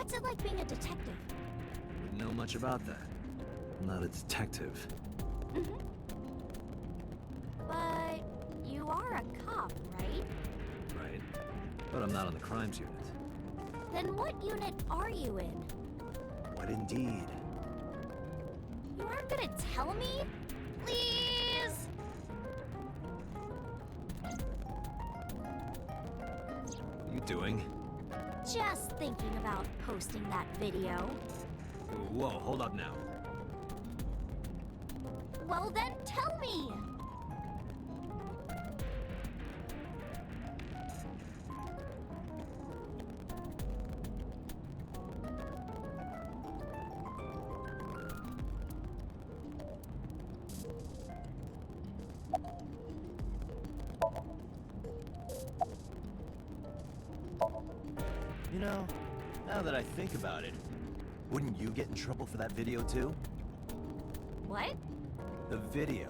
What's it like being a detective? Wouldn't know much about that. I'm not a detective. But you are a cop, right? Right? But I'm not on the crimes unit. Then what unit are you in? What indeed? You aren't gonna tell me? Please! What are you doing? Just thinking about posting that video. Whoa, hold up now. Well then, tell me! You know, now that I think about it, wouldn't you get in trouble for that video too? What? The video.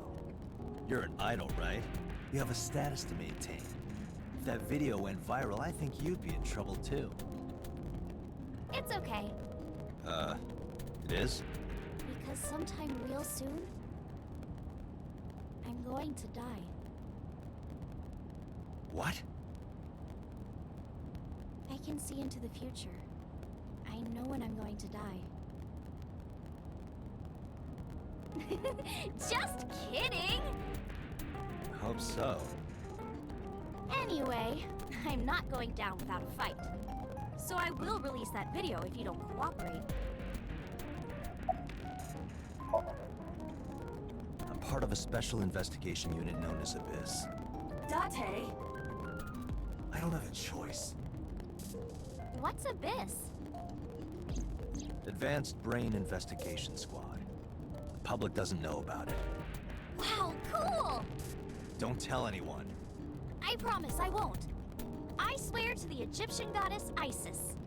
You're an idol, right? You have a status to maintain. If that video went viral, I think you'd be in trouble too. It's okay. It is? Because sometime real soon, I'm going to die. What? I can see into the future. I know when I'm going to die. Just kidding! I hope so. Anyway, I'm not going down without a fight. So I will release that video if you don't cooperate. I'm part of a special investigation unit known as Abyss. Date? I don't have a choice. What's Abyss? Advanced Brain Investigation Squad. The public doesn't know about it. Wow, cool! Don't tell anyone. I promise I won't. I swear to the Egyptian goddess Isis.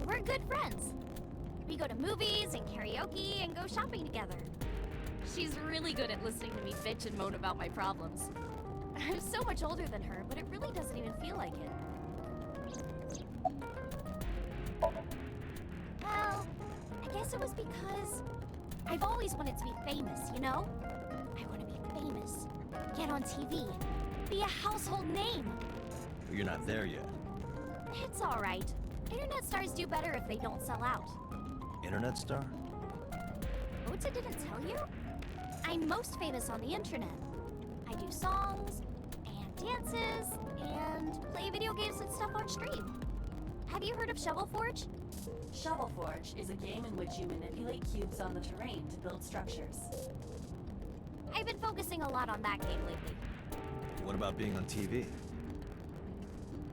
We're good friends. We go to movies and karaoke and go shopping together. She's really good at listening to me bitch and moan about my problems. I'm so much older than her, but it really doesn't even feel like it. Well, I guess it was because I've always wanted to be famous, you know? I want to be famous, get on TV, be a household name. But you're not there yet. It's all right. Internet stars do better if they don't sell out. Internet star? Ota didn't tell you? I'm most famous on the internet. I do songs, and dances, and play video games and stuff on stream. Have you heard of Shovel Forge? Shovel Forge is a game in which you manipulate cubes on the terrain to build structures. I've been focusing a lot on that game lately. What about being on TV?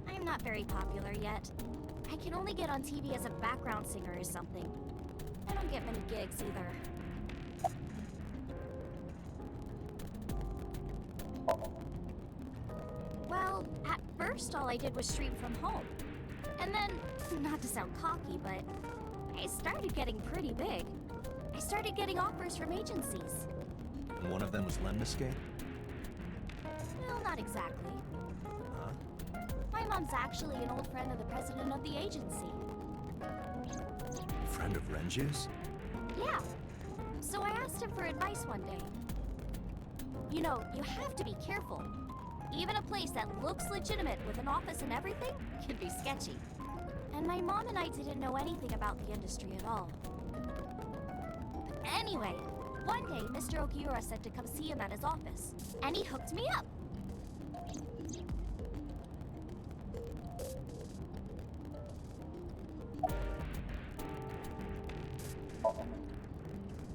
I'm not very popular yet. I can only get on TV as a background singer or something. I don't get many gigs either. Well, at first all I did was stream from home. And then, not to sound cocky, but I started getting pretty big. I started getting offers from agencies. And one of them was Lemniscate? Well, not exactly. Huh? My mom's actually an old friend of the president of the agency. Friend of Renju's? Yeah. So I asked him for advice one day. You know, you have to be careful. Even a place that looks legitimate with an office and everything can be sketchy. And my mom and I didn't know anything about the industry at all. Anyway, one day Mr. Okiura said to come see him at his office, and he hooked me up.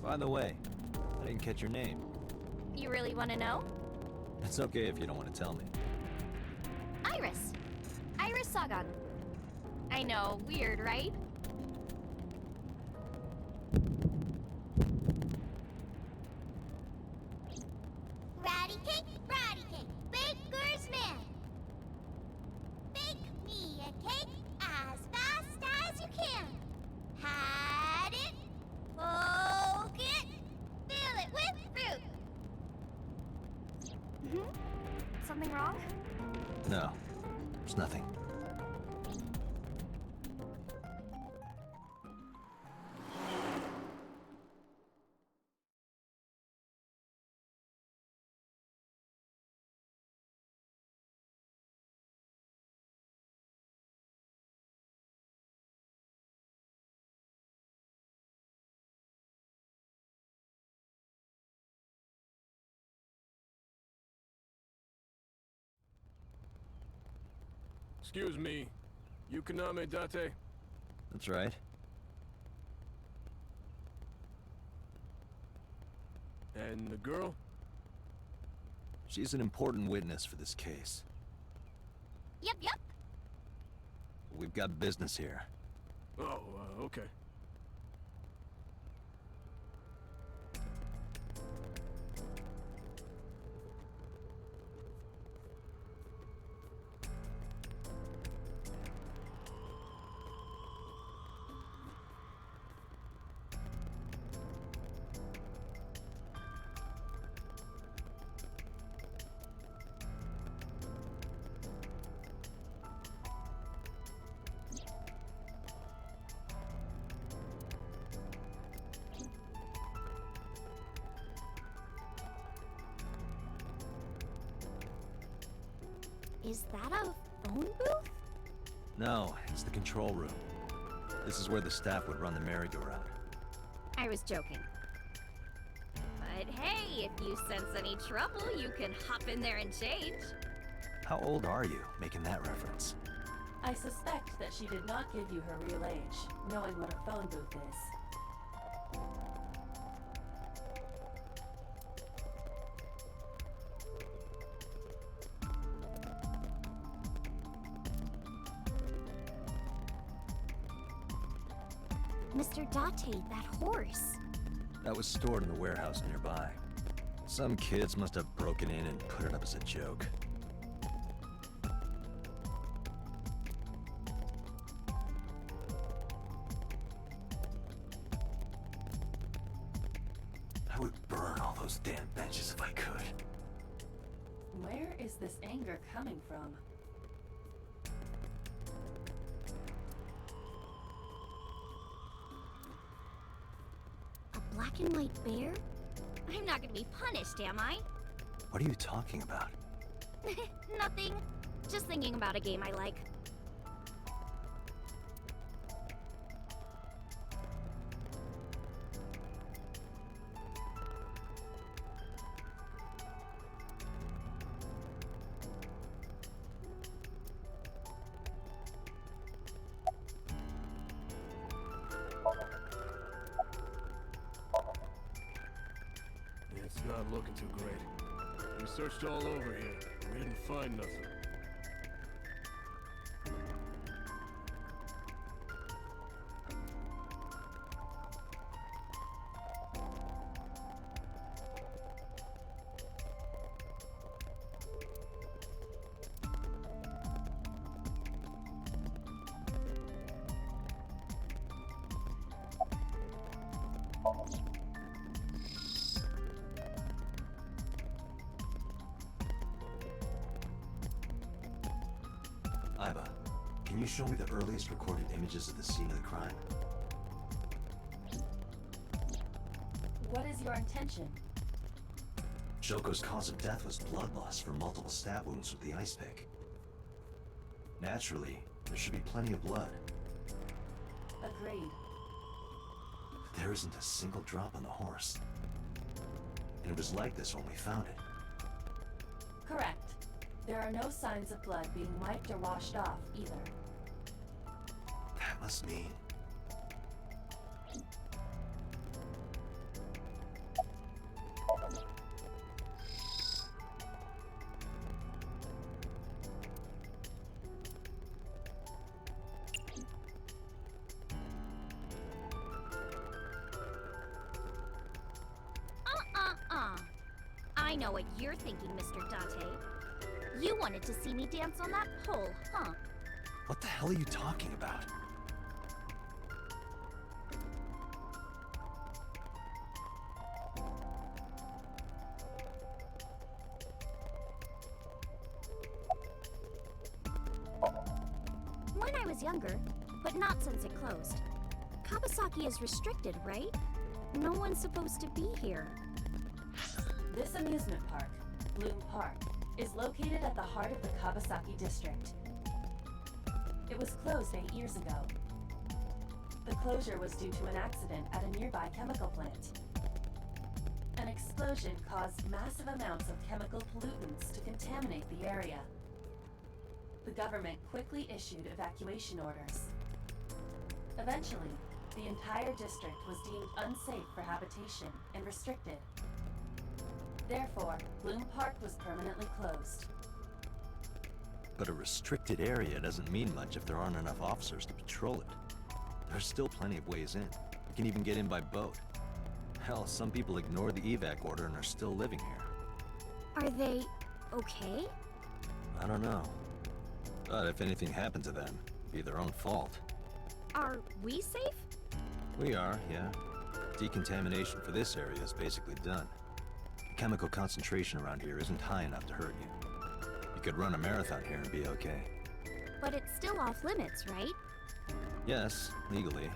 By the way, I didn't catch your name. You really want to know? It's okay if you don't want to tell me. Iris. Iris Sagan. I know, weird, right? Ratty cake, baker's man. Bake me a cake as fast as you can. Had it, poke it, fill it with fruit. Something wrong? No, there's nothing. Excuse me, Yukaname Date? That's right. And the girl? She's an important witness for this case. Yep, yep. We've got business here. Oh, okay. Is that a phone booth? No, it's the control room. This is where the staff would run the merry-go-round. I was joking. But hey, if you sense any trouble, you can hop in there and change. How old are you, making that reference? I suspect that she did not give you her real age, knowing what a phone booth is. Mr. Date, that horse. That was stored in the warehouse nearby. Some kids must have broken in and put it up as a joke. I would burn all those damn benches if I could. Where is this anger coming from? A black and white bear? I'm not gonna be punished, am I? What are you talking about? Nothing. Just thinking about a game I like. It's not looking too great. We searched all over here. We didn't find nothing. Iba, can you show me the earliest recorded images of the scene of the crime? What is your intention? Shoko's cause of death was blood loss from multiple stab wounds with the ice pick. Naturally, there should be plenty of blood. Agreed. There isn't a single drop on the horse. And it was like this when we found it. Correct. There are no signs of blood being wiped or washed off, either. That must mean... I know what you're thinking, Mr. Date. You wanted to see me dance on that pole, huh? What the hell are you talking about? When I was younger, but not since it closed. Kawasaki is restricted, right? No one's supposed to be here. This amusement park, Bloom Park, is located at the heart of the Kawasaki district. It was closed 8 years ago. The closure was due to an accident at a nearby chemical plant. An explosion caused massive amounts of chemical pollutants to contaminate the area. The government quickly issued evacuation orders. Eventually, the entire district was deemed unsafe for habitation and restricted. Therefore, Bloom Park was permanently closed. But a restricted area doesn't mean much if there aren't enough officers to patrol it. There's still plenty of ways in. You can even get in by boat. Hell, some people ignored the evac order and are still living here. Are they okay? I don't know. But if anything happened to them, it'd be their own fault. Are we safe? We are, yeah. Decontamination for this area is basically done. The chemical concentration around here isn't high enough to hurt you. You could run a marathon here and be okay. But it's still off limits, right? Yes, legally.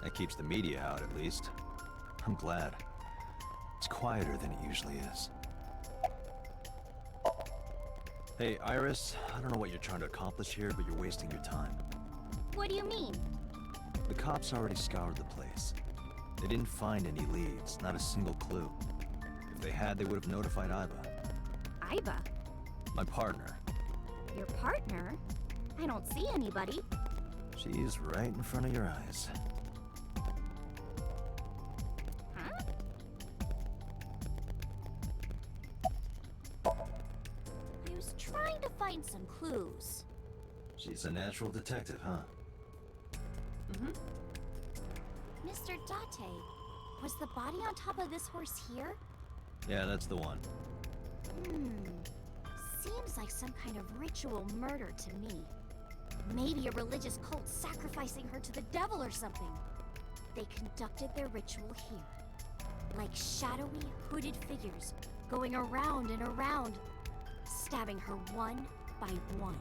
That keeps the media out, at least. I'm glad. It's quieter than it usually is. Hey, Iris, I don't know what you're trying to accomplish here, but you're wasting your time. What do you mean? The cops already scoured the place. They didn't find any leads, not a single clue. If they had, they would have notified Iba. Iba? My partner. Your partner? I don't see anybody. She's right in front of your eyes. Huh? I was trying to find some clues. She's a natural detective, huh? Mr. Date, was the body on top of this horse here? Yeah, that's the one. Seems like some kind of ritual murder to me. Maybe a religious cult sacrificing her to the devil or something. They conducted their ritual here. Like shadowy, hooded figures going around and around, stabbing her one by one.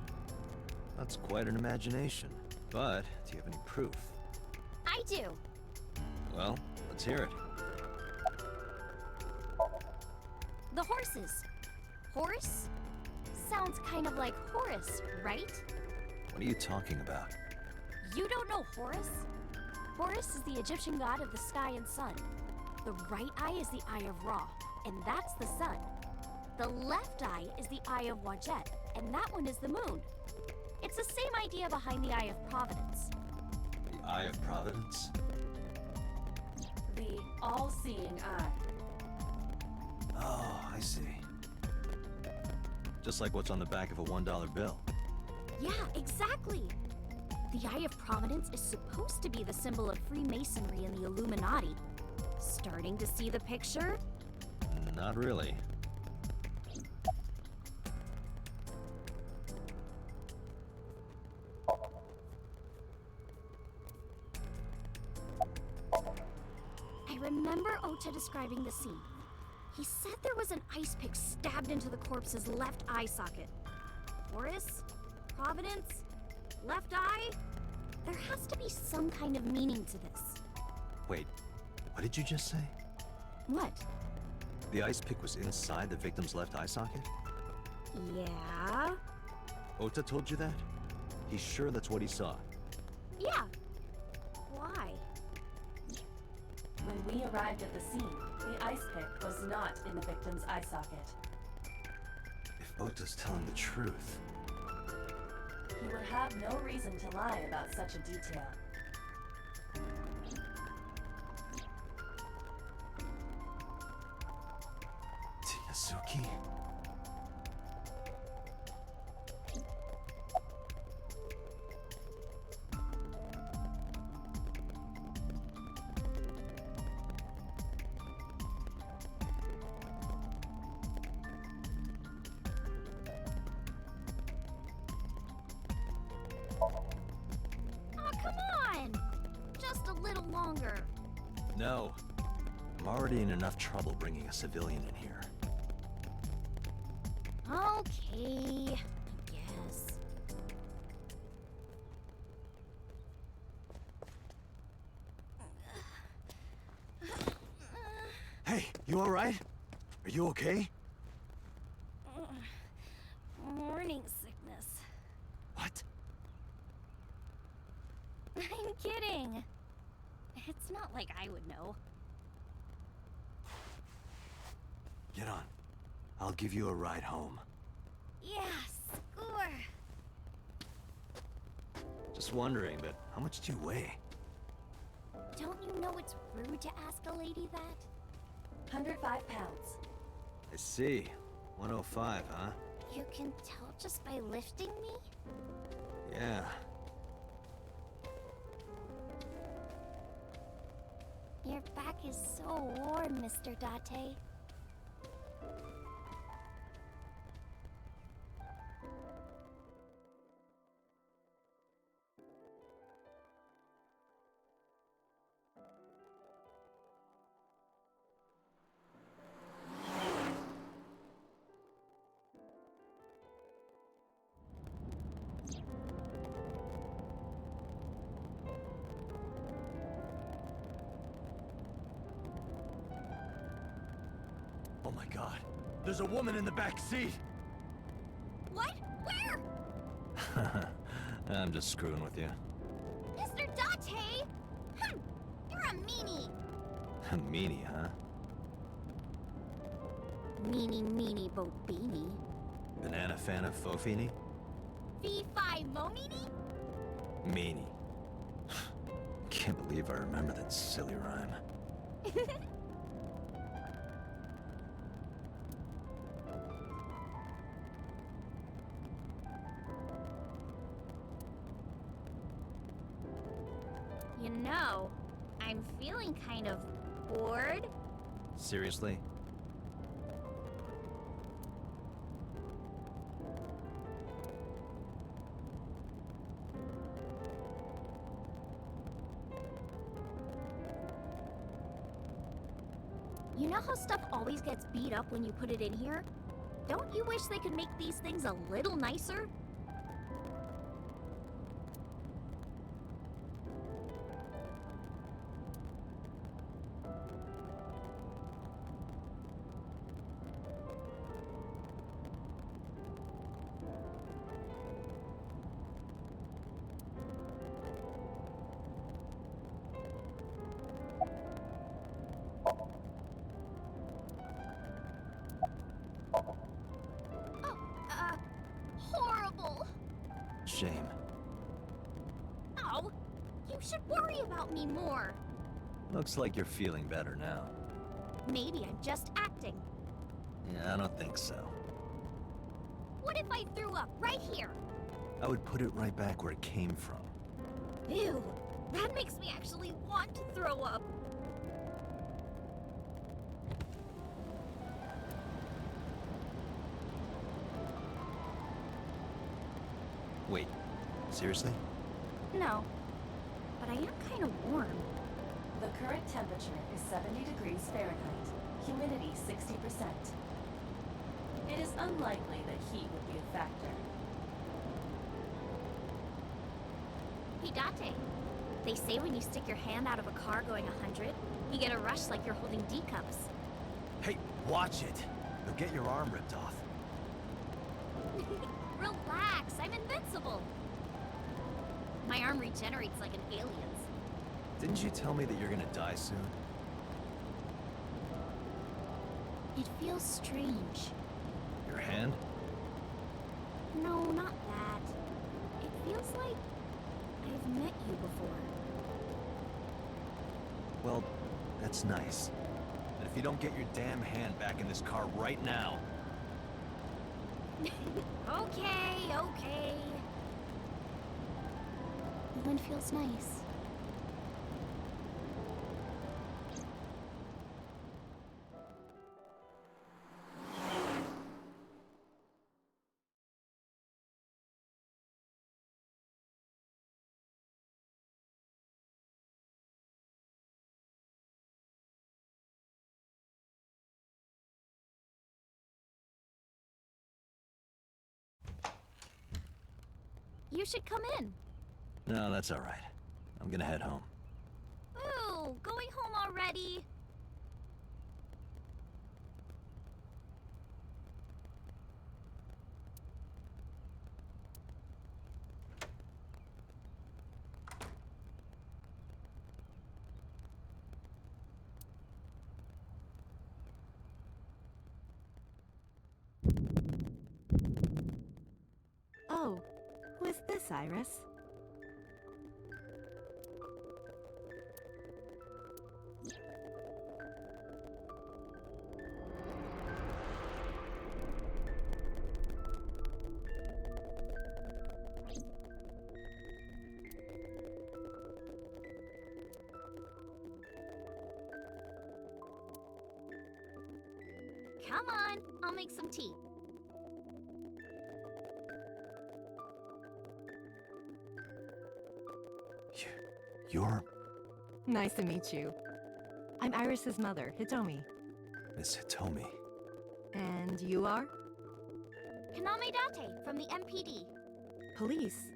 That's quite an imagination. But, do you have any proof? I do. Well, let's hear it. The horses. Horse? Sounds kind of like Horus, right? What are you talking about? You don't know Horus? Horus is the Egyptian god of the sky and sun. The right eye is the eye of Ra, and that's the sun. The left eye is the eye of Wajet, and that one is the moon. It's the same idea behind the eye of Providence. The Eye of Providence? The all-seeing eye. Oh, I see. Just like what's on the back of a $1 bill. Yeah, exactly. The Eye of Providence is supposed to be the symbol of Freemasonry and the Illuminati. Starting to see the picture? Not really. I remember Ota describing the scene. He said there was an ice pick stabbed into the corpse's left eye socket. Horus? Providence? Left eye? There has to be some kind of meaning to this. Wait, what did you just say? What? The ice pick was inside the victim's left eye socket? Yeah? Ota told you that? He's sure that's what he saw. Yeah. Why? When we arrived at the scene, the ice pick was not in the victim's eye socket. If Ota's telling the truth... He would have no reason to lie about such a detail. Tsuki? Oh, come on! Just a little longer. No. I'm already in enough trouble bringing a civilian in here. Okay, I guess. Hey, you alright? Are you okay? Morning sickness. What? I'm kidding. It's not like I would know. Get on. I'll give you a ride home. Yeah, score. Just wondering, but how much do you weigh? Don't you know it's rude to ask a lady that? 105 pounds. I see. 105, huh? You can tell just by lifting me? Yeah. Your back is so warm, Mr. Date. Oh my god. There's a woman in the back seat! What? Where? I'm just screwing with you. Mr. Date! You're a meanie. Meanie, huh? Meanie bobini. Banana fan of Fofini? Fee-fi mo-meanie? Meanie. Can't believe I remember that silly rhyme. You know, I'm feeling kind of bored. Seriously? You know how stuff always gets beat up when you put it in here? Don't you wish they could make these things a little nicer? Oh, horrible. Shame. Oh, you should worry about me more. Looks like you're feeling better now. Maybe I'm just acting. Yeah, I don't think so. What if I threw up right here? I would put it right back where it came from. Ew, that makes me actually want to throw up. Wait, seriously? No, but I am kind of warm. The current temperature is 70 degrees Fahrenheit. Humidity 60%. It is unlikely that heat would be a factor. Hey, Date. They say when you stick your hand out of a car going 100, you get a rush like you're holding D cups. Hey, watch it! You'll get your arm ripped off. Relax, I'm invincible. My arm regenerates like an alien's. Didn't you tell me that you're gonna die soon? It feels strange. Your hand? No, not that. It feels like I've met you before. Well, that's nice. And if you don't get your damn hand back in this car right now... Okay. The wind feels nice. You should come in. No, that's all right. I'm gonna head home. Ooh, going home already? is this, Iris? Come on, I'll make some tea. You're Nice to meet you. I'm Iris's mother, Hitomi. Miss Hitomi. And you are? Kaname Date from the MPD. Police.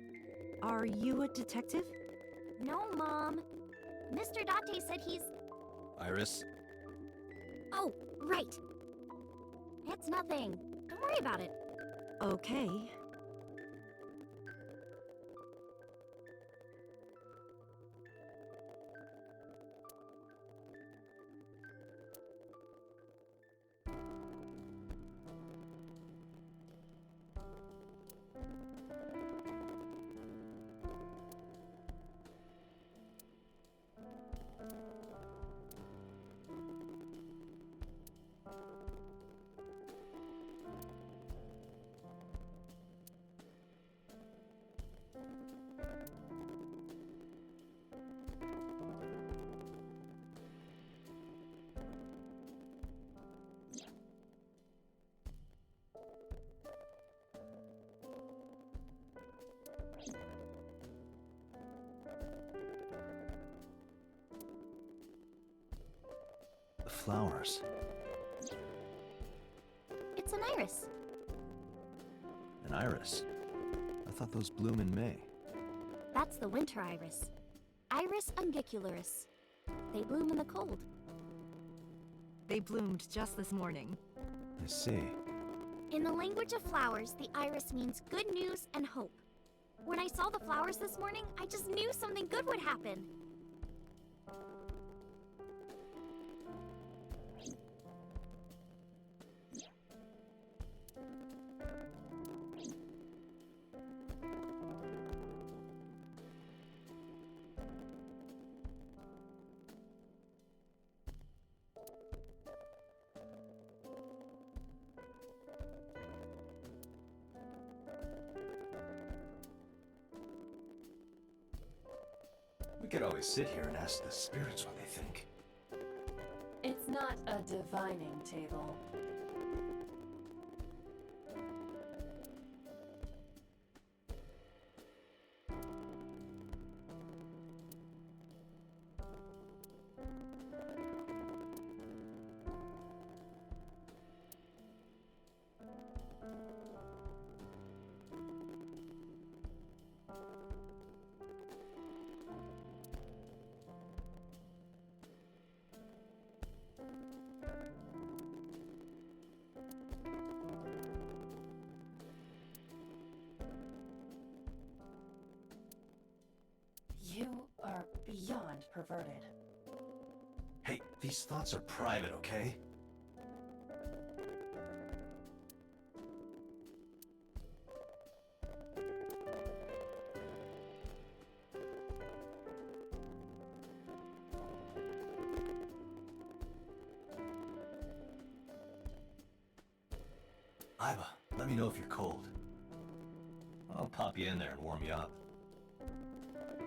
Are you a detective? No, Mom. Mr. Date said he's... Iris? Oh, right. It's nothing. Don't worry about it. Okay. The flowers. It's an iris. An iris. I thought those bloom in May. That's the winter iris. Iris ungicularis. They bloom in the cold. They bloomed just this morning. I see. In the language of flowers, the iris means good news and hope. When I saw the flowers this morning, I just knew something good would happen. We could always sit here and ask the spirits what they think. It's not a divining table. You are beyond perverted. Hey, these thoughts are private, okay? Iva, let me know if you're cold. I'll pop you in there and warm you up.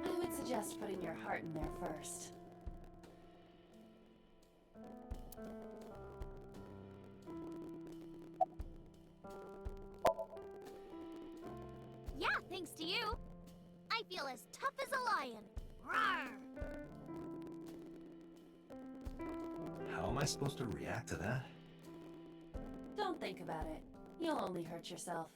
I would suggest putting your heart in there first. Yeah, thanks to you. I feel as tough as a lion. Rawr! How am I supposed to react to that? Don't think about it. You'll only hurt yourself.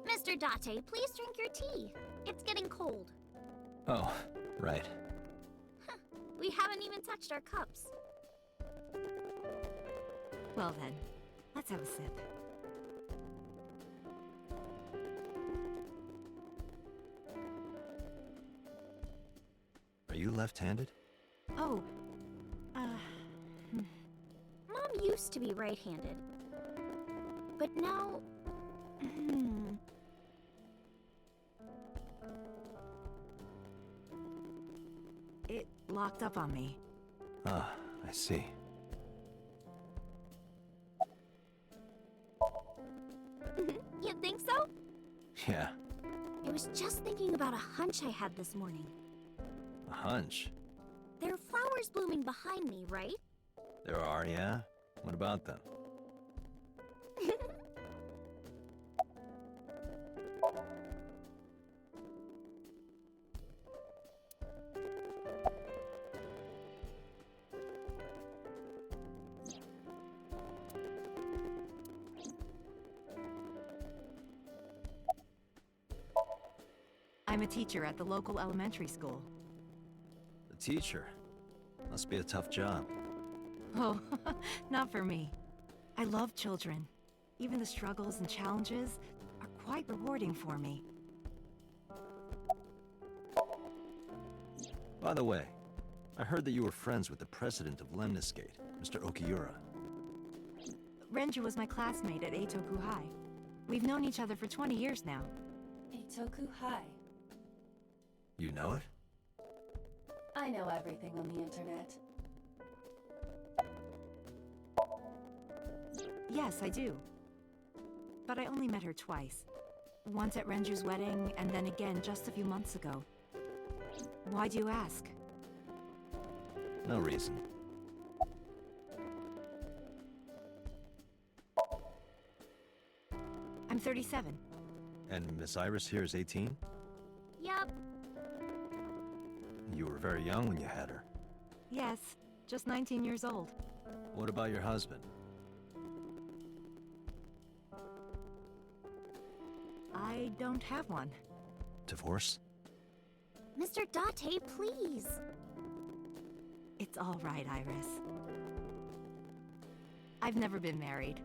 Mr. Date, please drink your tea. It's getting cold. Oh, right. We haven't even touched our cups. Well then, let's have a sip. Are you left-handed? Oh, Mom used to be right-handed. But now, It locked up on me. Ah, I see. You think so? Yeah, I was just thinking about a hunch I had this morning. a hunch. There are flowers blooming behind me, right? There are, yeah? What about them? I'm a teacher at the local elementary school. The teacher. Must be a tough job. Oh, not for me. I love children. Even the struggles and challenges are quite rewarding for me. By the way, I heard that you were friends with the president of Lemniscate, Mr. Okiura. Renju was my classmate at Eitoku High. We've known each other for 20 years now. Eitoku High. You know it? I know everything on the internet. Yes, I do. But I only met her twice. Once at Renju's wedding, and then again just a few months ago. Why do you ask? No reason. I'm 37. And Miss Iris here is 18? Yup. You were very young when you had her. Yes, just 19 years old. What about your husband? I don't have one. Divorce? Mr. Date, please. It's all right, Iris. I've never been married.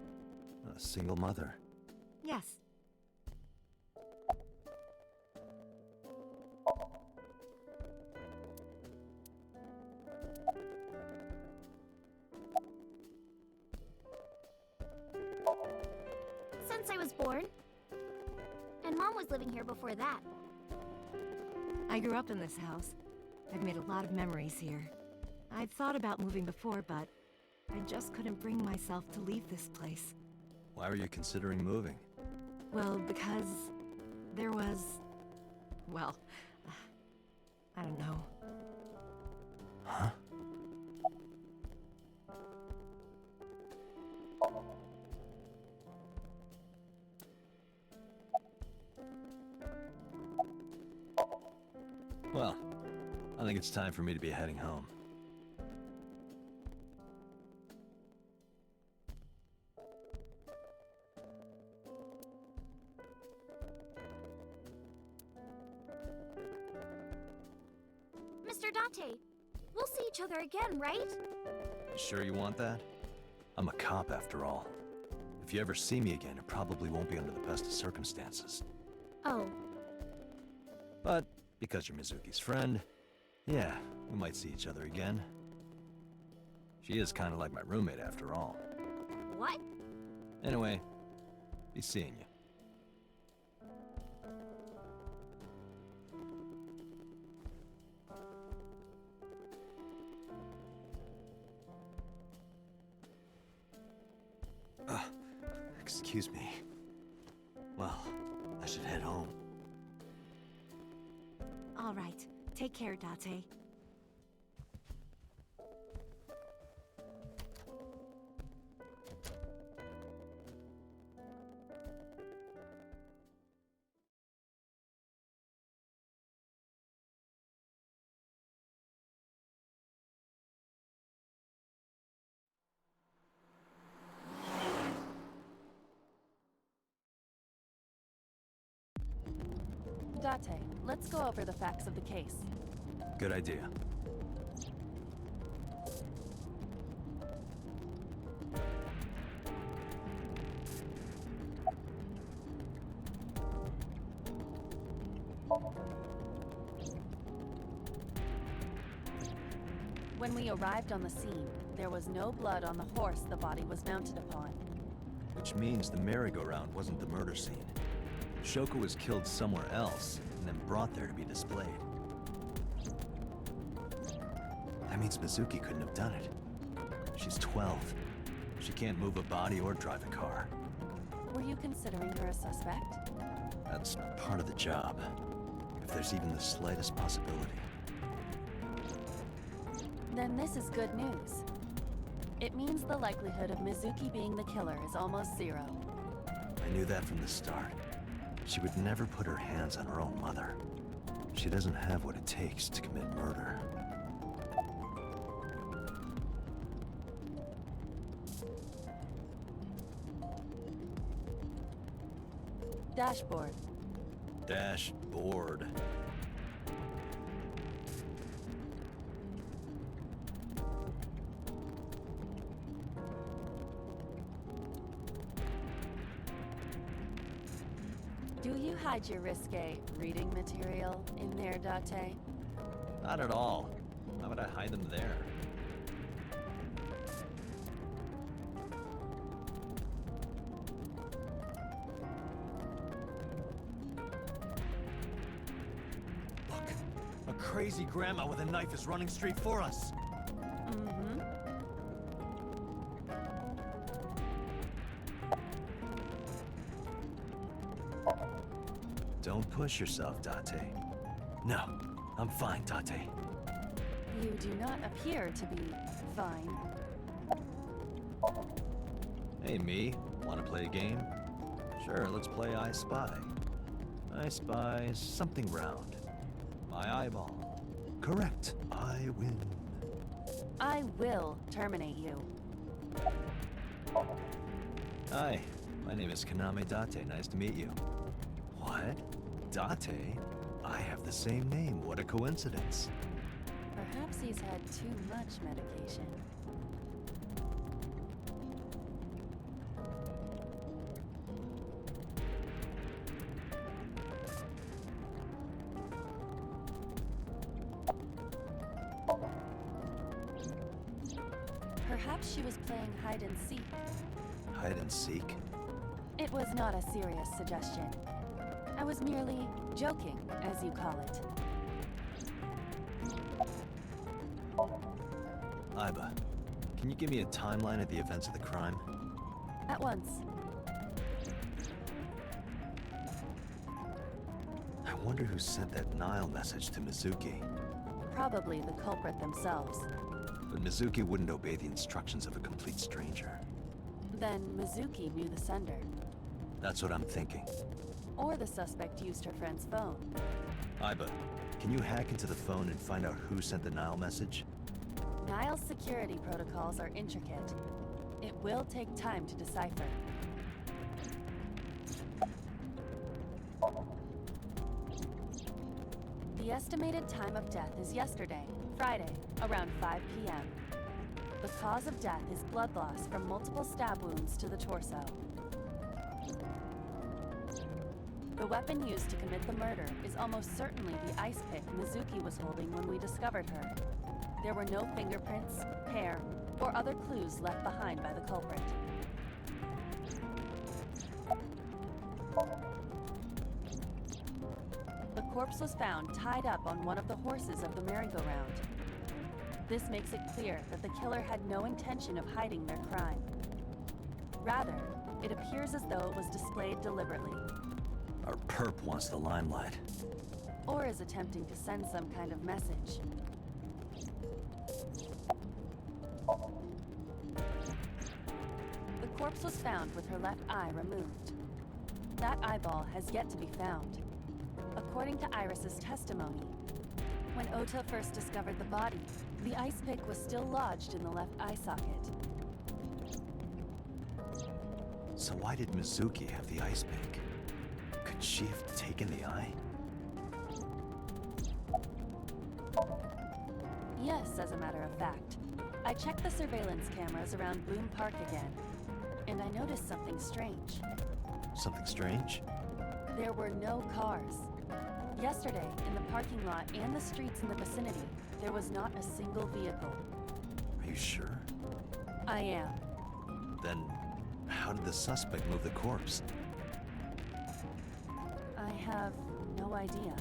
A single mother? Yes. Since I was born. And Mom was living here before that. I grew up in this house. I've made a lot of memories here. I'd thought about moving before, but I just couldn't bring myself to leave this place. Why were you considering moving? Well, because there was... well, I don't know. Huh? Well, I think it's time for me to be heading home. Mr. Date, we'll see each other again, right? You sure you want that? I'm a cop after all. If you ever see me again, it probably won't be under the best of circumstances. Oh, But because you're Mizuki's friend, yeah, we might see each other again. She is kind of like my roommate after all. what? Anyway, be seeing you. Excuse me. Well, I should head home. All right. Take care, Date. Date, let's go over the facts of the case. Good idea. When we arrived on the scene, there was no blood on the horse the body was mounted upon. which means the merry-go-round wasn't the murder scene. Shoko was killed somewhere else, and then brought there to be displayed. That means Mizuki couldn't have done it. She's 12. She can't move a body or drive a car. Were you considering her a suspect? That's part of the job. If there's even the slightest possibility. Then this is good news. It means the likelihood of Mizuki being the killer is almost zero. I knew that from the start. She would never put her hands on her own mother. She doesn't have what it takes to commit murder. Dashboard. Dashboard. Do you hide your risque reading material in there, Date? Not at all. Why would I hide them there? Look! A crazy grandma with a knife is running straight for us! Mm-hmm. Don't push yourself, Date. No, I'm fine, Date. You do not appear to be fine. Hey, me. Want to play a game? Sure, let's play I Spy. I spy something round. My eyeball. Correct. I win. I will terminate you. Hi, my name is Kaname Date. Nice to meet you. What? Date? I have the same name. What a coincidence. Perhaps he's had too much medication. Perhaps she was playing hide and seek. Hide and seek? It was not a serious suggestion. I was merely joking, as you call it. Iba, can you give me a timeline of the events of the crime? At once. I wonder who sent that Nile message to Mizuki. Probably the culprit themselves. But Mizuki wouldn't obey the instructions of a complete stranger. Then Mizuki knew the sender. That's what I'm thinking. Or the suspect used her friend's phone. Iba, can you hack into the phone and find out who sent the Nile message? Nile's security protocols are intricate. It will take time to decipher. The estimated time of death is yesterday, Friday, around 5 p.m. The cause of death is blood loss from multiple stab wounds to the torso. The weapon used to commit the murder is almost certainly the ice pick Mizuki was holding when we discovered her. There were no fingerprints, hair, or other clues left behind by the culprit. The corpse was found tied up on one of the horses of the merry-go-round. This makes it clear that the killer had no intention of hiding their crime. Rather, it appears as though it was displayed deliberately, Our perp wants the limelight. or is attempting to send some kind of message. The corpse was found with her left eye removed. That eyeball has yet to be found. According to Iris's testimony, when Ota first discovered the body, the ice pick was still lodged in the left eye socket. So why did Mizuki have the ice pick? Could she have taken the eye? Yes, as a matter of fact. I checked the surveillance cameras around Bloom Park again, and I noticed something strange. Something strange? There were no cars. Yesterday, in the parking lot and the streets in the vicinity, there was not a single vehicle. Are you sure? I am. Then, How did the suspect move the corpse? I have no idea.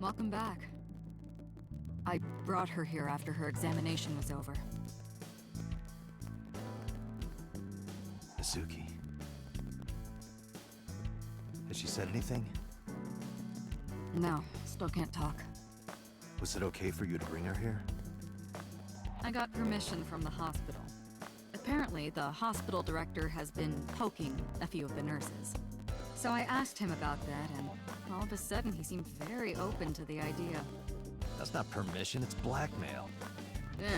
Welcome back. I brought her here after her examination was over. Mizuki. Has she said anything? No, still can't talk. Was it okay for you to bring her here? I got permission from the hospital. Apparently, the hospital director has been poking a few of the nurses. So I asked him about that, and all of a sudden he seemed very open to the idea. That's not permission, it's blackmail.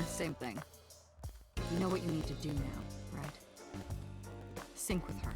Same thing. You know what you need to do now, right? Sync with her.